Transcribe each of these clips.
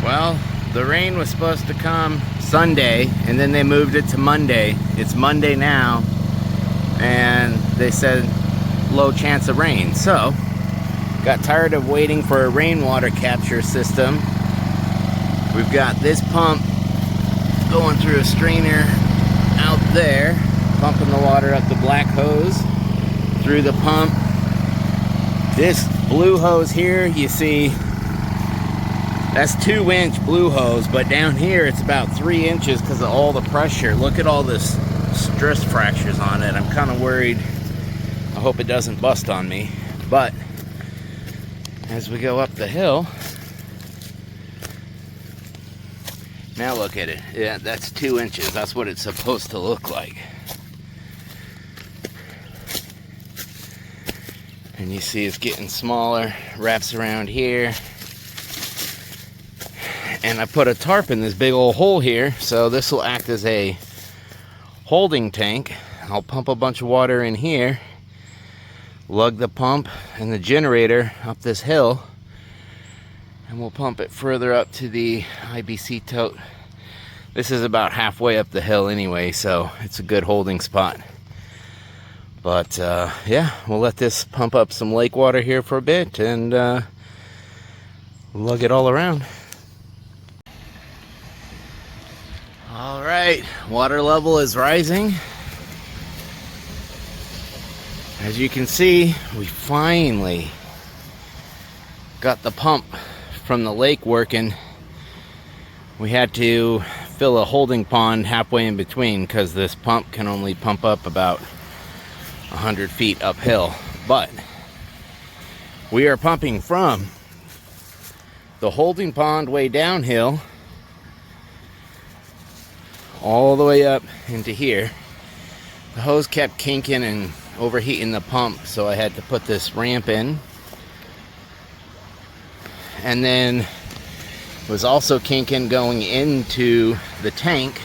Well, the rain was supposed to come Sunday, and then they moved it to Monday. It's Monday now, and they said low chance of rain. So, got tired of waiting for a rainwater capture system. We've got this pump going through a strainer out there, pumping the water up the black hose through the pump. This blue hose here, you see, that's 2-inch blue hose, but down here it's about 3 inches because of all the pressure. Look at all this stress fractures on it. I'm kind of worried. I hope it doesn't bust on me. But as we go up the hill, now look at it. Yeah, that's 2 inches. That's what it's supposed to look like. And you see it's getting smaller, wraps around here. And I put a tarp in this big old hole here, so this will act as a holding tank. I'll pump a bunch of water in here, lug the pump and the generator up this hill, and we'll pump it further up to the IBC tote. This is about halfway up the hill anyway, so it's a good holding spot. But yeah, we'll let this pump up some lake water here for a bit and lug it all around. All right, water level is rising. As you can see, we finally got the pump from the lake working. We had to fill a holding pond halfway in between because this pump can only pump up about 100 feet uphill. But we are pumping from the holding pond way downhill all the way up into here. The hose kept kinking and overheating the pump, so I had to put this ramp in. And then it was also kinking going into the tank.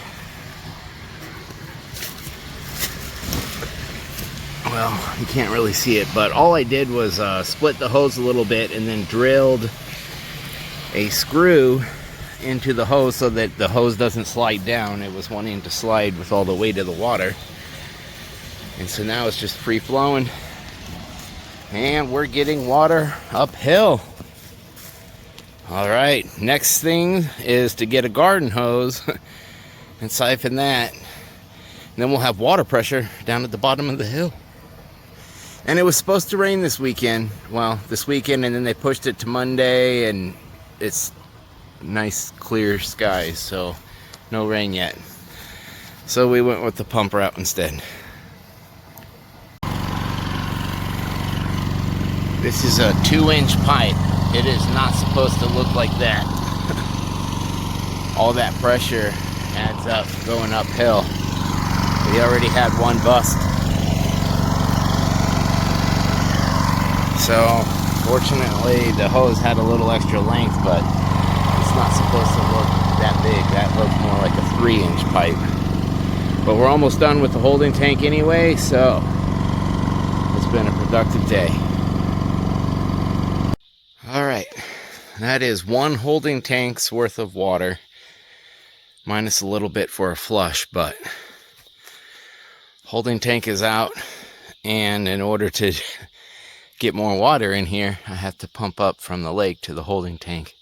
Well, you can't really see it, but all I did was split the hose a little bit and then drilled a screw into the hose so that the hose doesn't slide down. It was wanting to slide with all the weight of the water. And so now it's just free flowing. And we're getting water uphill. All right, next thing is to get a garden hose and siphon that. And then we'll have water pressure down at the bottom of the hill. And it was supposed to rain this weekend. Well, this weekend, and then they pushed it to Monday, and it's nice clear skies, so no rain yet. So we went with the pump route instead. This is a 2-inch pipe. It is not supposed to look like that. All that pressure adds up going uphill. We already had one bust. So fortunately the hose had a little extra length, but it's not supposed to look that big. That looked more like a 3-inch pipe. But we're almost done with the holding tank anyway, so it's been a productive day. Alright, that is one holding tank's worth of water, minus a little bit for a flush, but holding tank is out, and in order to get more water in here, I have to pump up from the lake to the holding tank.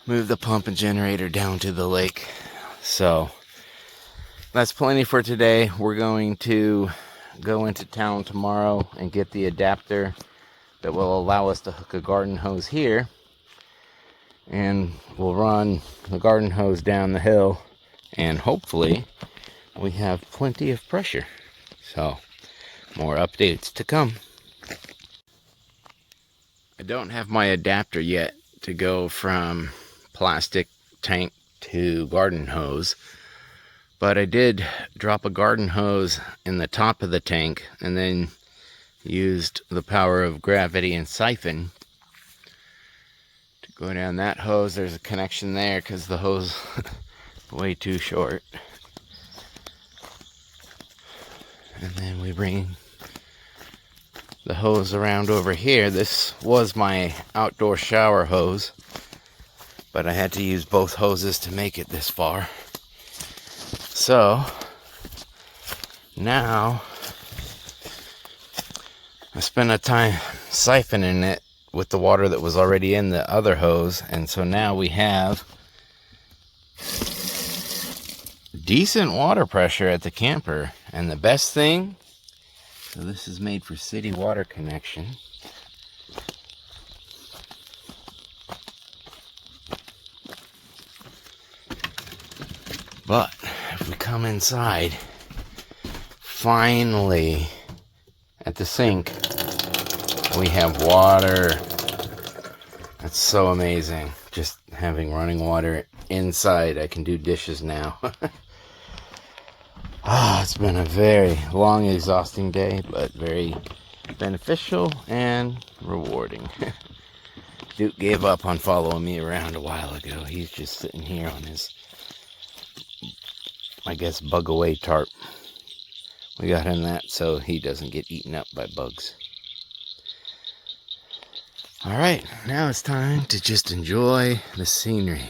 Move the pump and generator down to the lake. So that's plenty for today. We're going to go into town tomorrow and get the adapter that will allow us to hook a garden hose here, and we'll run the garden hose down the hill, and hopefully we have plenty of pressure. So more updates to come. I don't have my adapter yet to go from plastic tank to garden hose, but I did drop a garden hose in the top of the tank and then used the power of gravity and siphon to go down that hose. There's a connection there because the hose is way too short. And then we bring the hose around over here. This was my outdoor shower hose, but I had to use both hoses to make it this far. So now I spent a time siphoning it with the water that was already in the other hose, and so now we have decent water pressure at the camper. And the best thing, so this is made for city water connection. But if we come inside, finally at the sink we have water. That's so amazing. Just having running water inside. I can do dishes now. It's been a very long, exhausting day, but very beneficial and rewarding. Duke gave up on following me around a while ago. He's just sitting here on his, I guess, bug away tarp. We got him that so he doesn't get eaten up by bugs. Alright, now it's time to just enjoy the scenery.